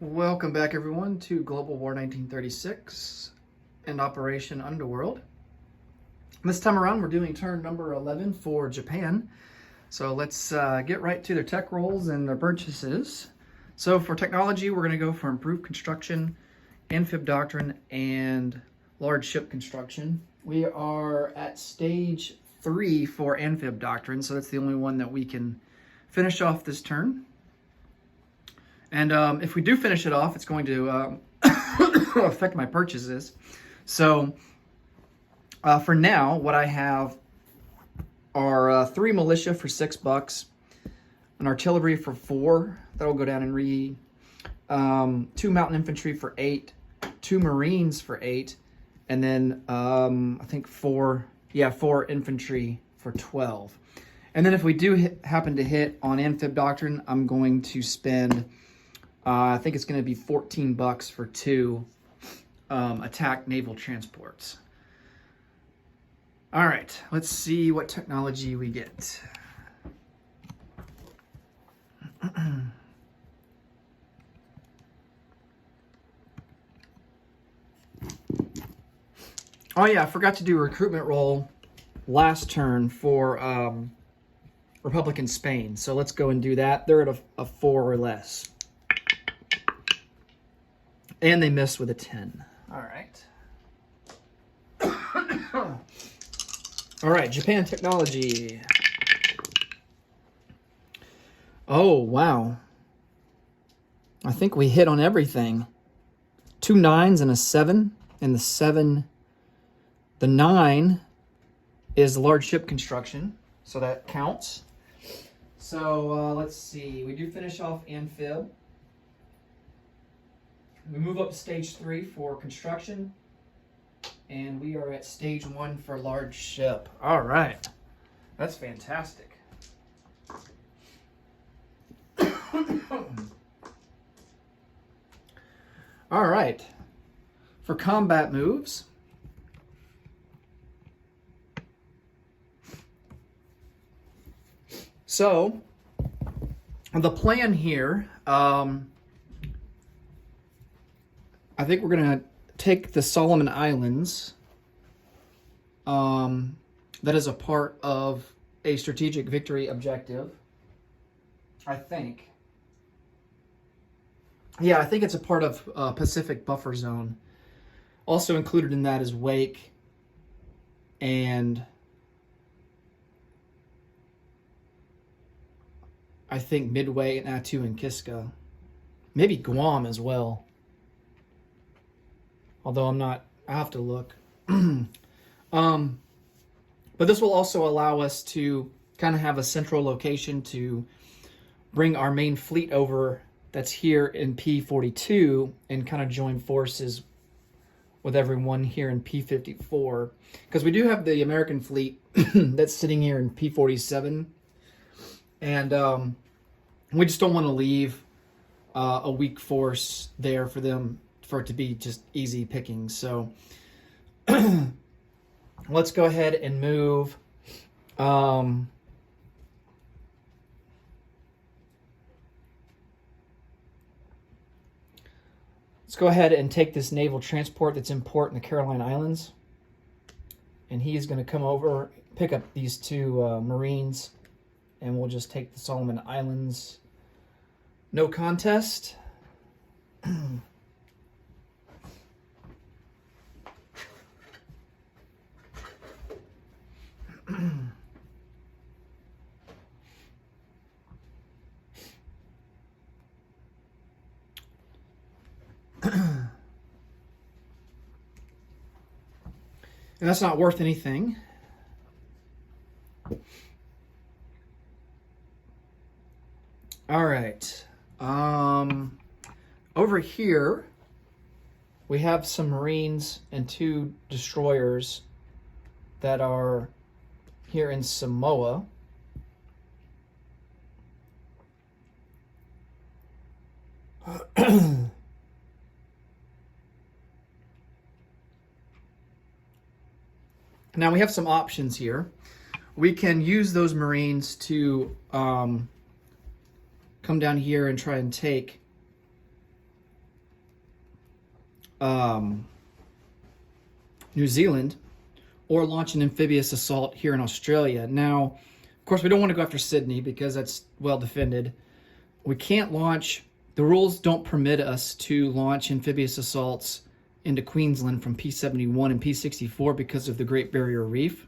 Welcome back, everyone, to Global War 1936 and Operation Underworld. This time around, we're doing turn number 11 for Japan. So let's get right to their tech rolls and their purchases. So for technology, we're going to go for improved construction, amphib doctrine, and large ship construction. We are at stage 3 for amphib doctrine, so that's the only one that we can finish off this turn. And if we do finish it off, it's going to affect my purchases. So for now, what I have are 3 militia for $6, an artillery for 4, that'll go down in re, 2 mountain infantry for 8, 2 marines for 8, and then I think 4 infantry for 12. And then if we do happen to hit on amphib doctrine, I'm going to spend I think it's going to be $14 for 2 attack naval transports. All right, let's see what technology we get. Oh yeah, I forgot to do a recruitment roll last turn for Republican Spain. So let's go and do that. They're at a 4 or less. And they missed with a 10. All right. All right, Japan technology. Oh, wow. I think we hit on everything. 2 9s and a 7. And the 9 is large ship construction. So that counts. So let's see. We do finish off amphib. We move up to stage 3 for construction, and we are at stage 1 for large ship. All right, that's fantastic. All right, for combat moves, so the plan here, I think we're going to take the Solomon Islands. That is a part of a strategic victory objective. I think. Yeah, I think it's a part of Pacific Buffer Zone. Also included in that is Wake and I think Midway, Attu, and Kiska. Maybe Guam as well. Although I'm not, I have to look. But this will also allow us to kind of have a central location to bring our main fleet over that's here in P42 and kind of join forces with everyone here in P54. Because we do have the American fleet that's sitting here in P47. And we just don't want to leave a weak force there for them, for it to be just easy picking. So let's go ahead and move let's go ahead and take this naval transport that's in port in the Caroline Islands, and he's going to come over, pick up these 2 Marines, and we'll just take the Solomon Islands. No contest. And that's not worth anything. All right. Over here, we have some Marines and 2 destroyers that are here in Samoa. Now we have some options here. We can use those Marines to come down here and try and take New Zealand, or launch an amphibious assault here in Australia. Now, of course, we don't want to go after Sydney because that's well defended. We can't launch, the rules don't permit us to launch amphibious assaults into Queensland from P71 and P64 because of the Great Barrier Reef.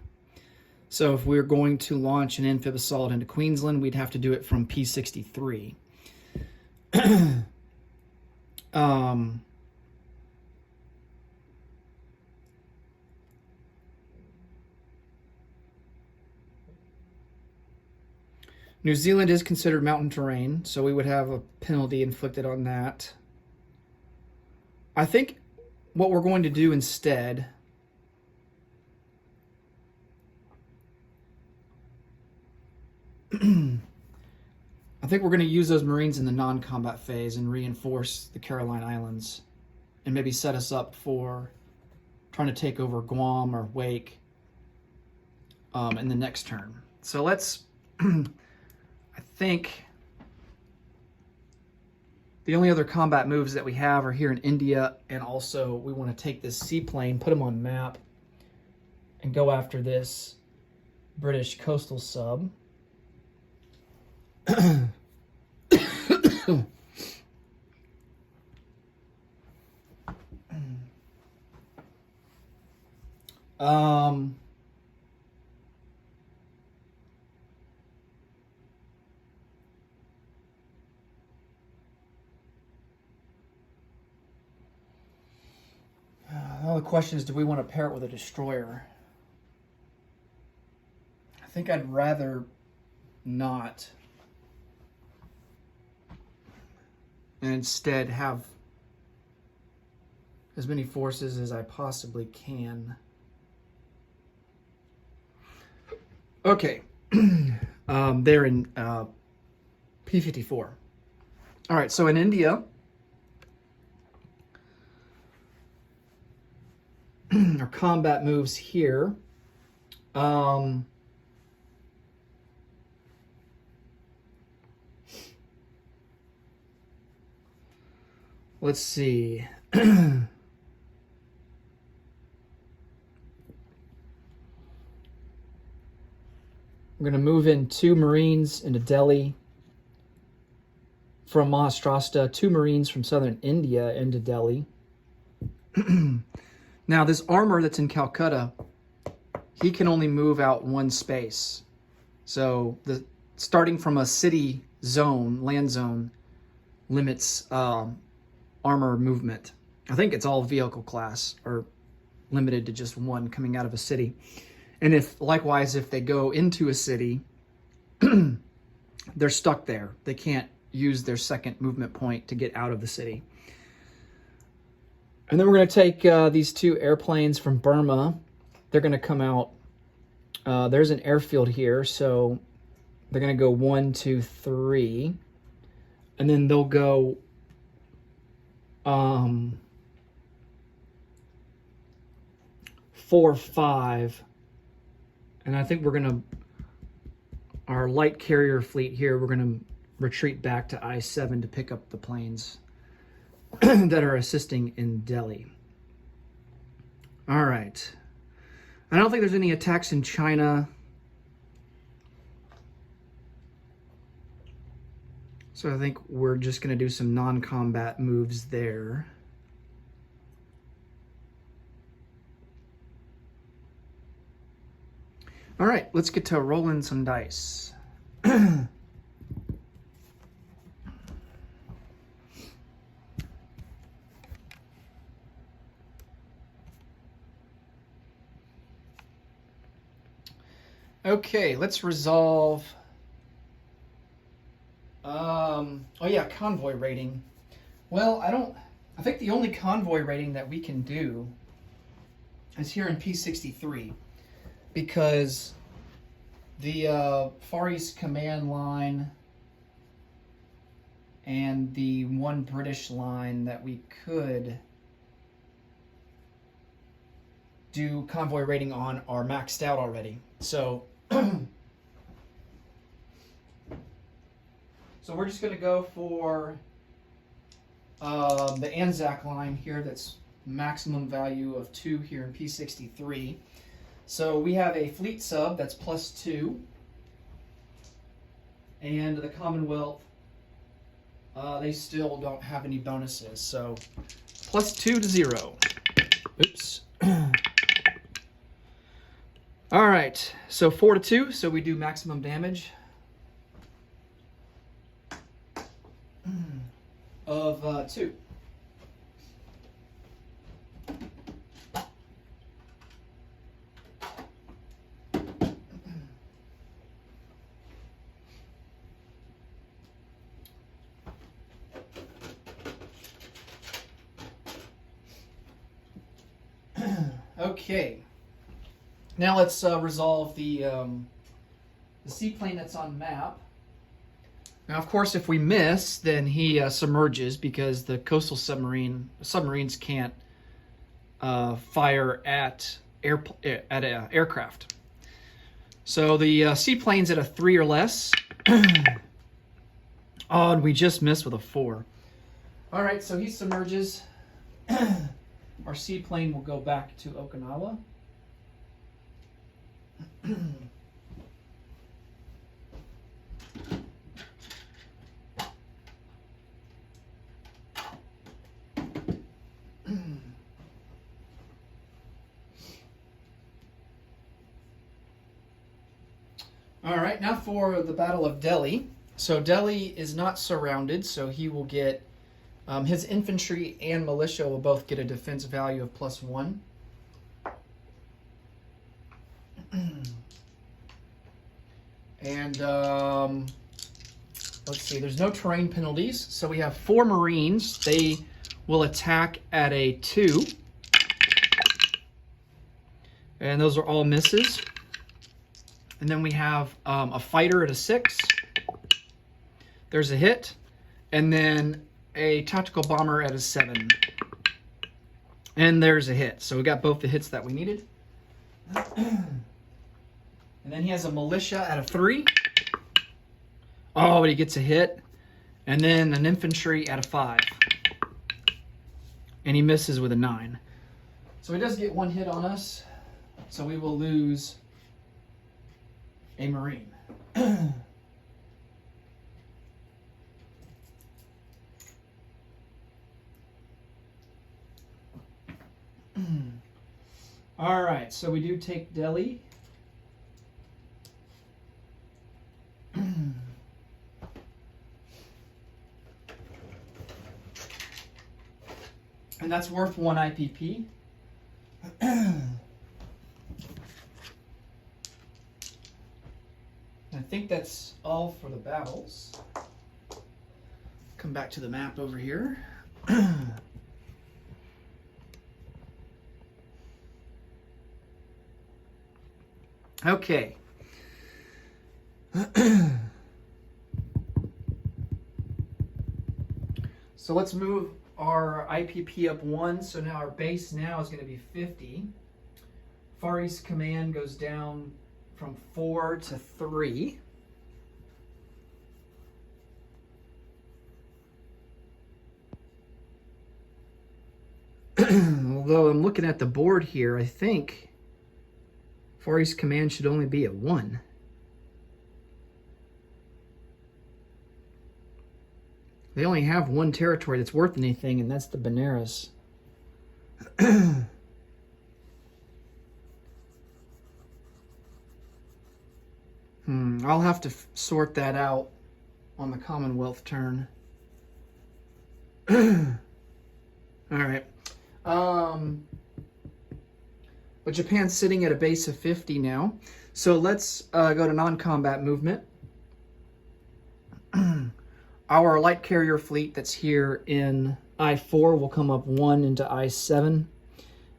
So if we're going to launch an amphib assault into Queensland, we'd have to do it from P63. New Zealand is considered mountain terrain, so we would have a penalty inflicted on that. I think what we're going to do instead I think we're going to use those Marines in the non-combat phase and reinforce the Caroline Islands and maybe set us up for trying to take over Guam or Wake in the next turn. So let's I think the only other combat moves that we have are here in India, and also we want to take this seaplane, put them on map, and go after this British coastal sub. The question is, do we want to pair it with a destroyer? I think I'd rather not. And instead have as many forces as I possibly can. Okay. They're in P54. All right, so in India, our combat moves here. Let's see. We're going to move in 2 Marines into Delhi from Maharashtra, 2 Marines from southern India into Delhi. Now, this armor that's in Calcutta, he can only move out 1 space. So, starting from a city zone, land zone, limits armor movement. I think it's all vehicle class, or limited to just 1 coming out of a city. And if they go into a city, they're stuck there. They can't use their second movement point to get out of the city. And then we're going to take these 2 airplanes from Burma. They're going to come out. There's an airfield here, so they're going to go 1, 2, 3. And then they'll go 4, 5. And I think we're going to, our light carrier fleet here, we're going to retreat back to I-7 to pick up the planes that are assisting in Delhi. All right. I don't think there's any attacks in China. So I think we're just going to do some non-combat moves there. All right, let's get to rolling some dice. Okay, let's resolve. Oh yeah, convoy rating. Well, I think the only convoy rating that we can do is here in P63, because the Far East Command line and the 1 British line that we could do convoy rating on are maxed out already. So so we're just going to go for the Anzac line here that's maximum value of 2 here in P63. So we have a fleet sub that's +2, and the Commonwealth, they still don't have any bonuses, so +2 to 0. Oops. All right, so 4 to 2, so we do maximum damage of 2. Okay. Now let's resolve the seaplane that's on map. Now, of course, if we miss, then he submerges because the coastal submarines can't fire at aircraft. So the seaplane's at a 3 or less. Oh, and we just missed with a 4. All right, so he submerges. Our seaplane will go back to Okinawa. All right, now for the Battle of Delhi. So Delhi is not surrounded, so he will get his infantry and militia will both get a defense value of +1. And let's see, there's no terrain penalties. So we have 4 Marines. They will attack at a 2. And those are all misses. And then we have a fighter at a 6. There's a hit. And then a tactical bomber at a 7. And there's a hit. So we got both the hits that we needed. And then he has a militia at a 3. Oh, but he gets a hit. And then an infantry at a 5. And he misses with a 9. So he does get 1 hit on us. So we will lose a Marine. All right, so we do take Delhi. And that's worth 1 IPP. I think that's all for the battles. Come back to the map over here. Okay. So let's move our IPP up 1. So now our base now is going to be 50. Far East Command goes down from 4 to 3. Although I'm looking at the board here, I think Far East Command should only be at 1. They only have 1 territory that's worth anything, and that's the Benares. I'll have to sort that out on the Commonwealth turn. All right. But Japan's sitting at a base of 50 now. So let's go to non-combat movement. Our light carrier fleet that's here in I-4 will come up 1 into I-7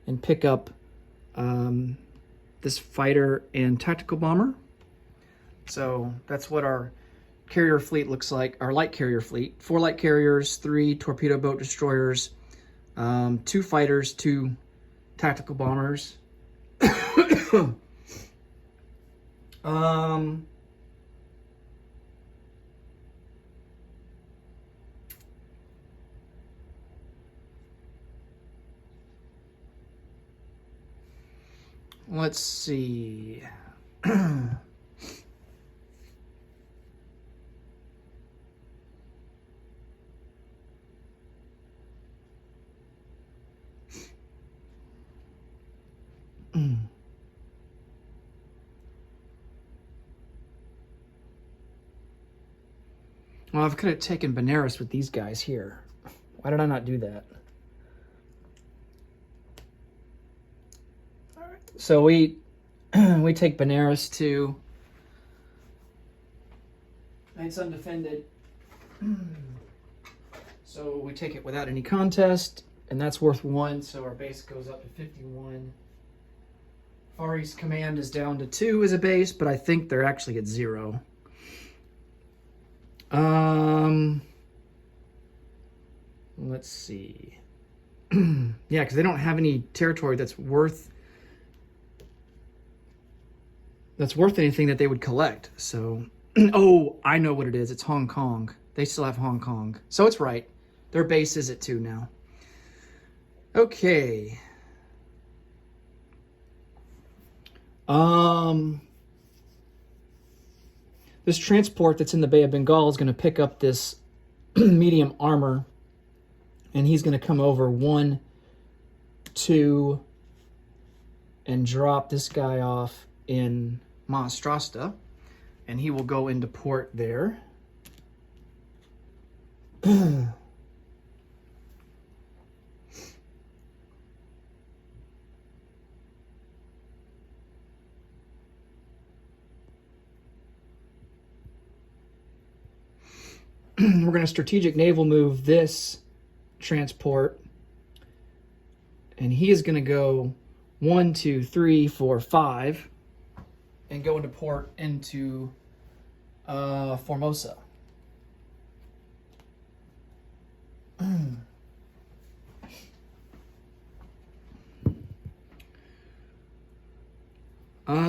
and pick up this fighter and tactical bomber. So that's what our carrier fleet looks like, our light carrier fleet. 4 light carriers, 3 torpedo boat destroyers, 2 fighters, 2 tactical bombers. let's see. Well, I could have taken Benares with these guys here. Why did I not do that? All right. So we take Benares to. It's undefended. So we take it without any contest, and that's worth 1, so our base goes up to 51. Far East Command is down to 2 as a base, but I think they're actually at 0. Let's see. Yeah, because they don't have any territory that's worth anything that they would collect. So, oh, I know what it is. It's Hong Kong. They still have Hong Kong. So it's right. Their base is at 2 now. Okay. This transport that's in the Bay of Bengal is going to pick up this medium armor, and he's going to come over 1, 2, and drop this guy off in Maharashtra, and he will go into port there. We're going to strategic naval move this transport, and he is going to go 1, 2, 3, 4, 5, and go into port into Formosa.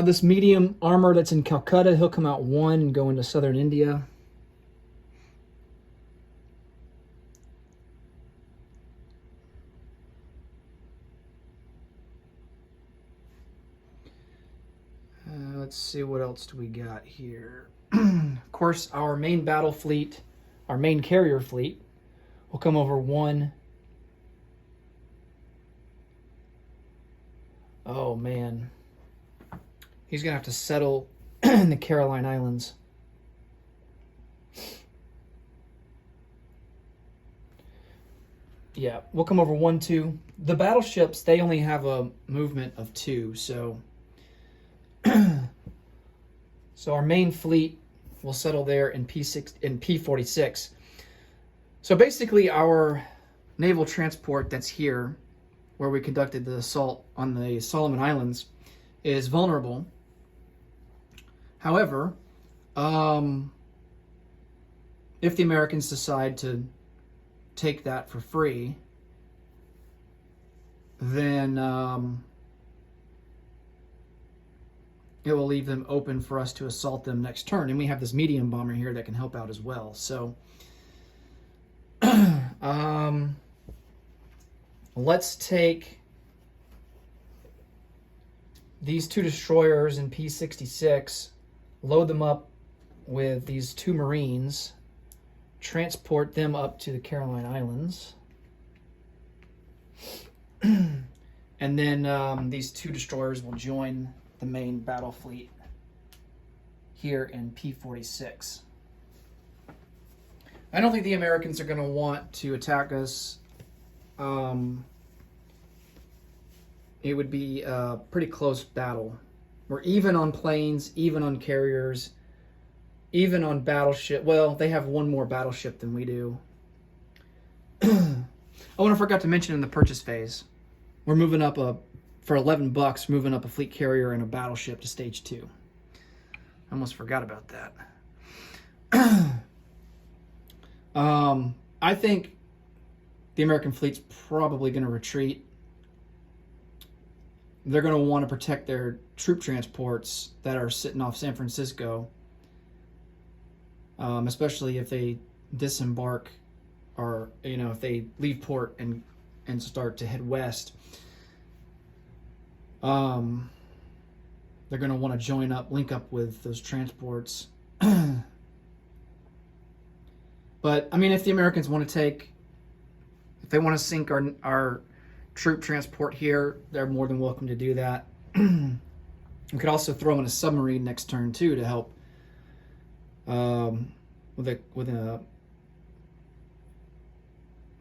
This medium armor that's in Calcutta, he'll come out 1 and go into southern India. Let's see, what else do we got here? Of course, our main battle fleet, our main carrier fleet, will come over 1. Oh, man. He's going to have to settle in the Caroline Islands. Yeah, we'll come over 1, 2. The battleships, they only have a movement of 2, so... So our main fleet will settle there in P46. So basically our naval transport that's here, where we conducted the assault on the Solomon Islands, is vulnerable. However, if the Americans decide to take that for free, then it will leave them open for us to assault them next turn. And we have this medium bomber here that can help out as well. So let's take these 2 destroyers in P66, load them up with these 2 Marines, transport them up to the Caroline Islands, and then these 2 destroyers will join the main battle fleet here in P46. I don't think the Americans are going to want to attack us. It would be a pretty close battle. We're even on planes, even on carriers, even on battleship. Well, they have 1 more battleship than we do. Oh, and I forgot to mention in the purchase phase, we're moving up for $11, moving up a fleet carrier and a battleship to stage 2. I almost forgot about that. I think the American fleet's probably going to retreat. They're going to want to protect their troop transports that are sitting off San Francisco, especially if they disembark or, if they leave port and start to head west. they're going to want to join up, link up with those transports. But I mean, if the Americans want to take, if they want to sink our troop transport here, they're more than welcome to do that. We could also throw in a submarine next turn too to help with a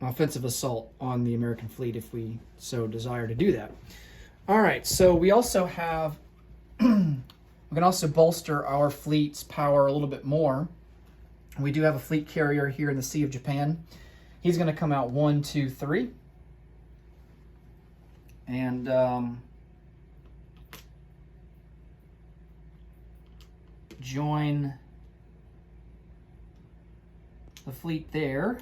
offensive assault on the American fleet if we so desire to do that. All right, so we also have we can also bolster our fleet's power a little bit more. We do have a fleet carrier here in the Sea of Japan. He's going to come out 1, 2, 3. And join the fleet there.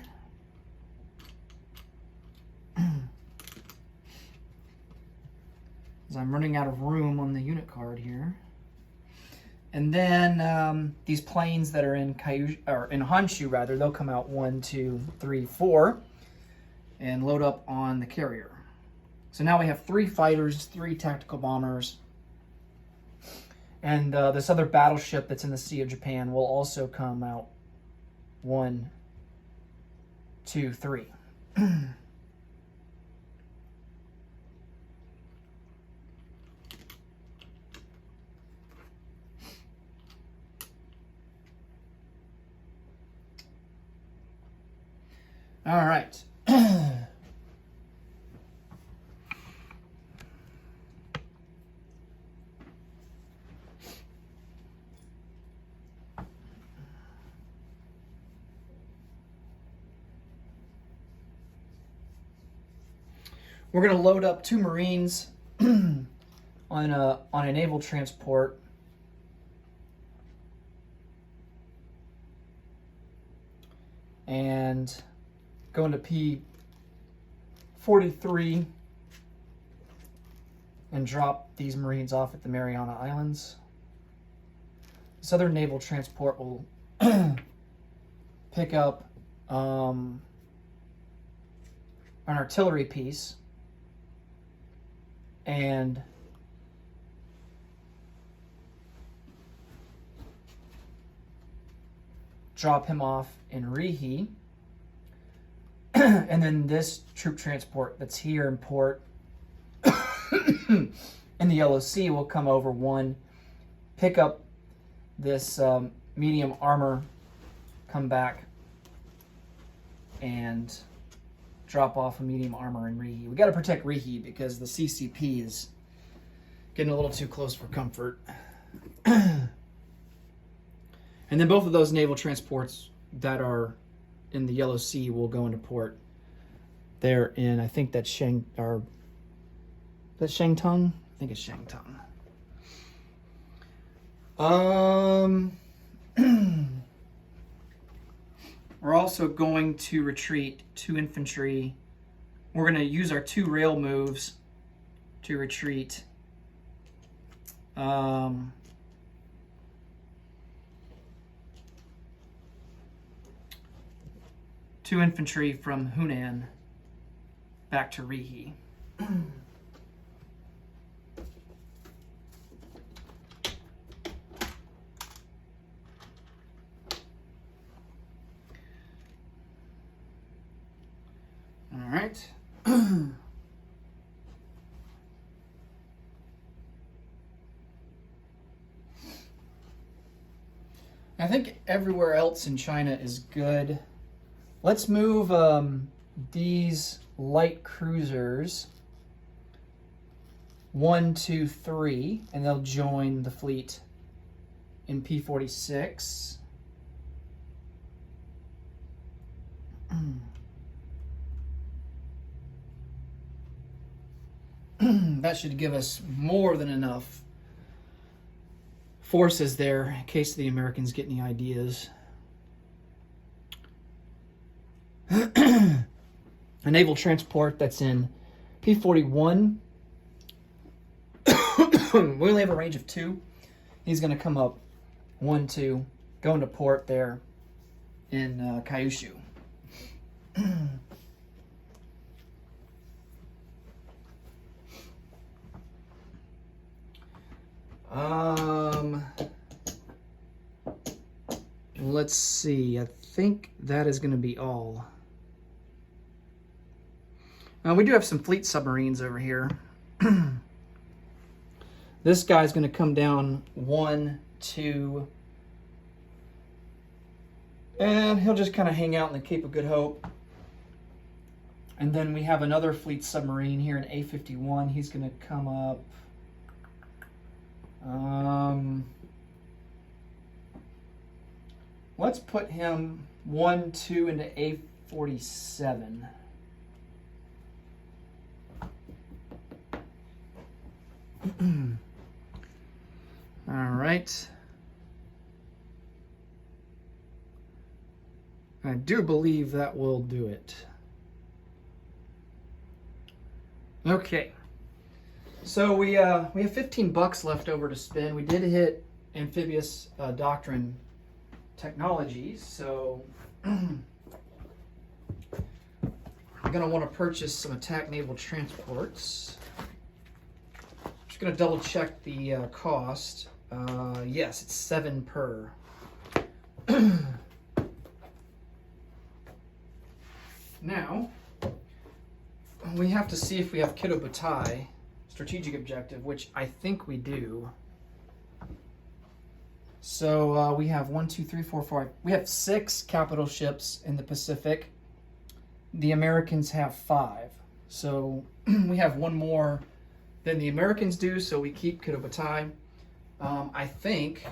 As I'm running out of room on the unit card here. And then these planes that are in Honshu, rather, they'll come out 1, 2, 3, 4 and load up on the carrier. So now we have 3 fighters, 3 tactical bombers, and this other battleship that's in the Sea of Japan will also come out 1, 2, 3. All right. We're going to load up 2 Marines on a naval transport. And go into P-43 and drop these Marines off at the Mariana Islands. This other naval transport will pick up an artillery piece and drop him off in Rihi. And then this troop transport that's here in port in the Yellow Sea will come over 1, pick up this medium armor, come back, and drop off a medium armor in Rihi. We got to protect Rihi because the CCP is getting a little too close for comfort. And then both of those naval transports that are in the Yellow Sea will go into port there in, I think that's Shangtung? I think it's Shangtung. We're also going to retreat 2 infantry. We're going to use our 2 rail moves to retreat 2 infantry from Hunan back to Rihi. All right. I think everywhere else in China is good. Let's move these light cruisers 1, 2, 3, and they'll join the fleet in P-46. That should give us more than enough forces there in case the Americans get any ideas. A naval transport that's in P-41. We only have a range of 2. He's going to come up 1, 2, go into port there in Kyushu. Let's see. I think that is going to be all. We do have some fleet submarines over here. This guy's going to come down 1, 2, and he'll just kind of hang out in the Cape of Good Hope. And then we have another fleet submarine here, an A-51. He's going to come up. Let's put him 1, 2 into A-47. All right. I do believe that will do it. Okay. So we have $15 left over to spend. We did hit amphibious doctrine technologies, so I'm gonna want to purchase some attack naval transports. Just gonna double check the cost. Yes, it's 7 per. Now, we have to see if we have Kido Butai strategic objective, which I think we do. So we have 1, 2, 3, 4, 5. We have 6 capital ships in the Pacific. The Americans have 5. So we have 1 more than the Americans do, so we keep Kido Butai. I think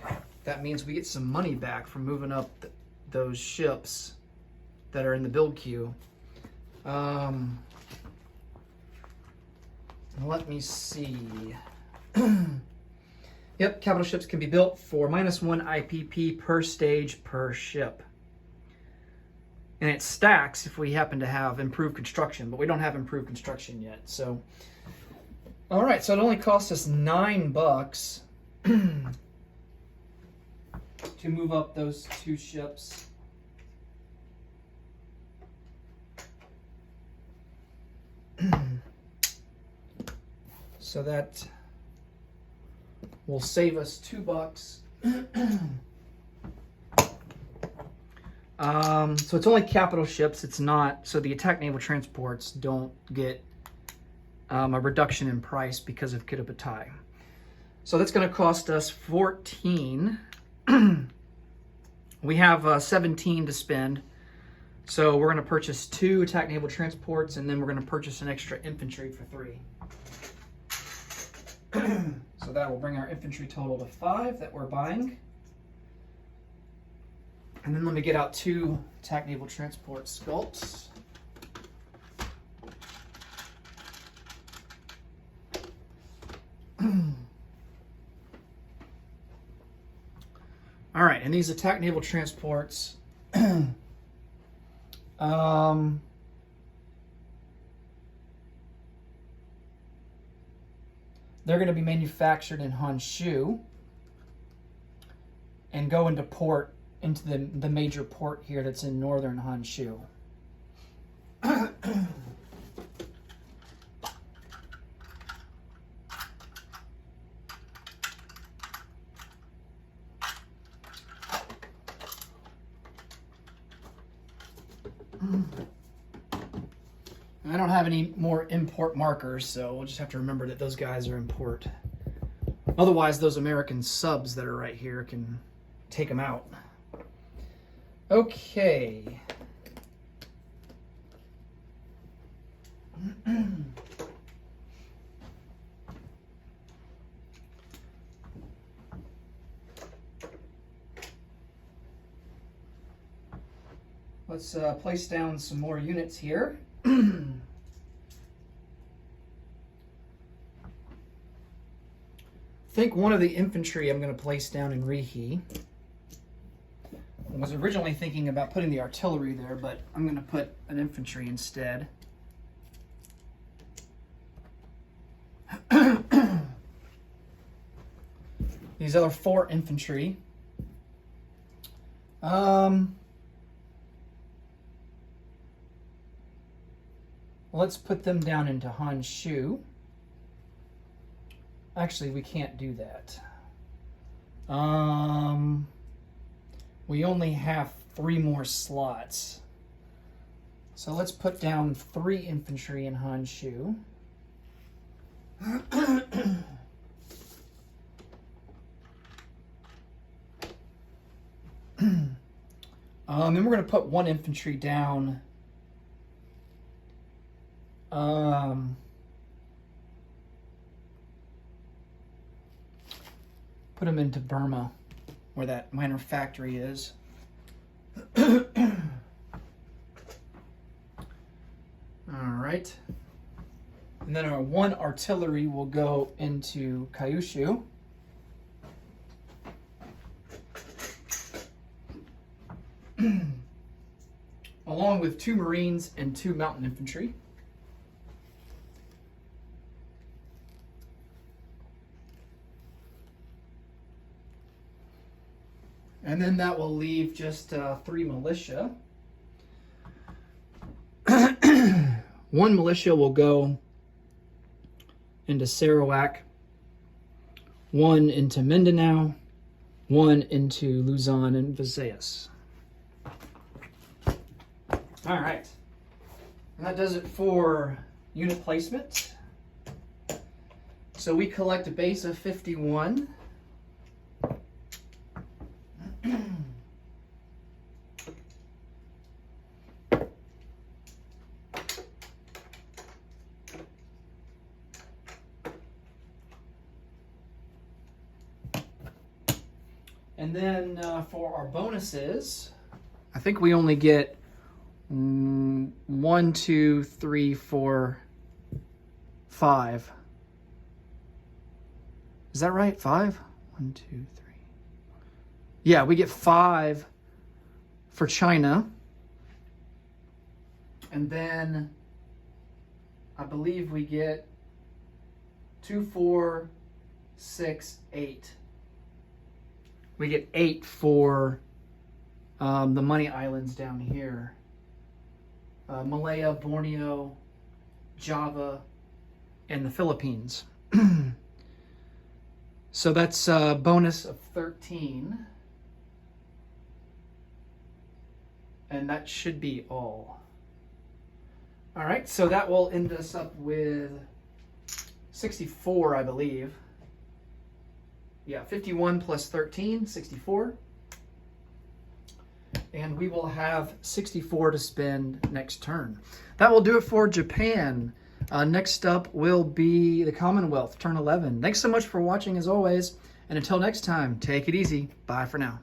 that means we get some money back from moving up those ships that are in the build queue. Let me see. Yep, capital ships can be built for -1 IPP per stage per ship. And it stacks if we happen to have improved construction, but we don't have improved construction yet. So, all right, so it only cost us $9 to move up those 2 ships. So that will save us $2. So it's only capital ships. It's not, so the attack naval transports don't get a reduction in price because of Kido Butai. So that's going to cost us 14. We have 17 to spend. So we're going to purchase 2 attack naval transports, and then we're going to purchase an extra infantry for 3. So that will bring our infantry total to 5 that we're buying. And then let me get out 2 attack naval transport sculpts. All right, and these attack naval transports, they're going to be manufactured in Honshu and go into port, into the major port here that's in northern Honshu. I don't have any more import markers, so we'll just have to remember that those guys are import. Otherwise, those American subs that are right here can take them out. Okay. Let's place down some more units here. I think one of the infantry I'm going to place down in Rihi. I was originally thinking about putting the artillery there, but I'm going to put an infantry instead. These other 4 infantry. Let's put them down into Honshu. Actually, we can't do that. We only have 3 more slots. So let's put down 3 infantry in Honshu. Then we're going to put 1 infantry down. Put them into Burma, where that minor factory is. All right. And then our 1 artillery will go into Kyushu. Along with 2 Marines and 2 mountain infantry. And then that will leave just 3 militia. 1 militia will go into Sarawak, 1 into Mindanao, 1 into Luzon and Visayas. All right. And that does it for unit placement. So we collect a base of 51. And then for our bonuses, I think we only get 1, 2, 3, 4, 5. Is that right? 5? 1, 2, 3. Yeah, we get 5 for China. And then I believe we get 2, 4, 6, 8. We get 8 for the money islands down here. Malaya, Borneo, Java, and the Philippines. So that's a bonus of 13. And that should be all. All right, so that will end us up with 64, I believe. Yeah, 51 plus 13, 64. And we will have 64 to spend next turn. That will do it for Japan. Next up will be the Commonwealth, turn 11. Thanks so much for watching as always. And until next time, take it easy. Bye for now.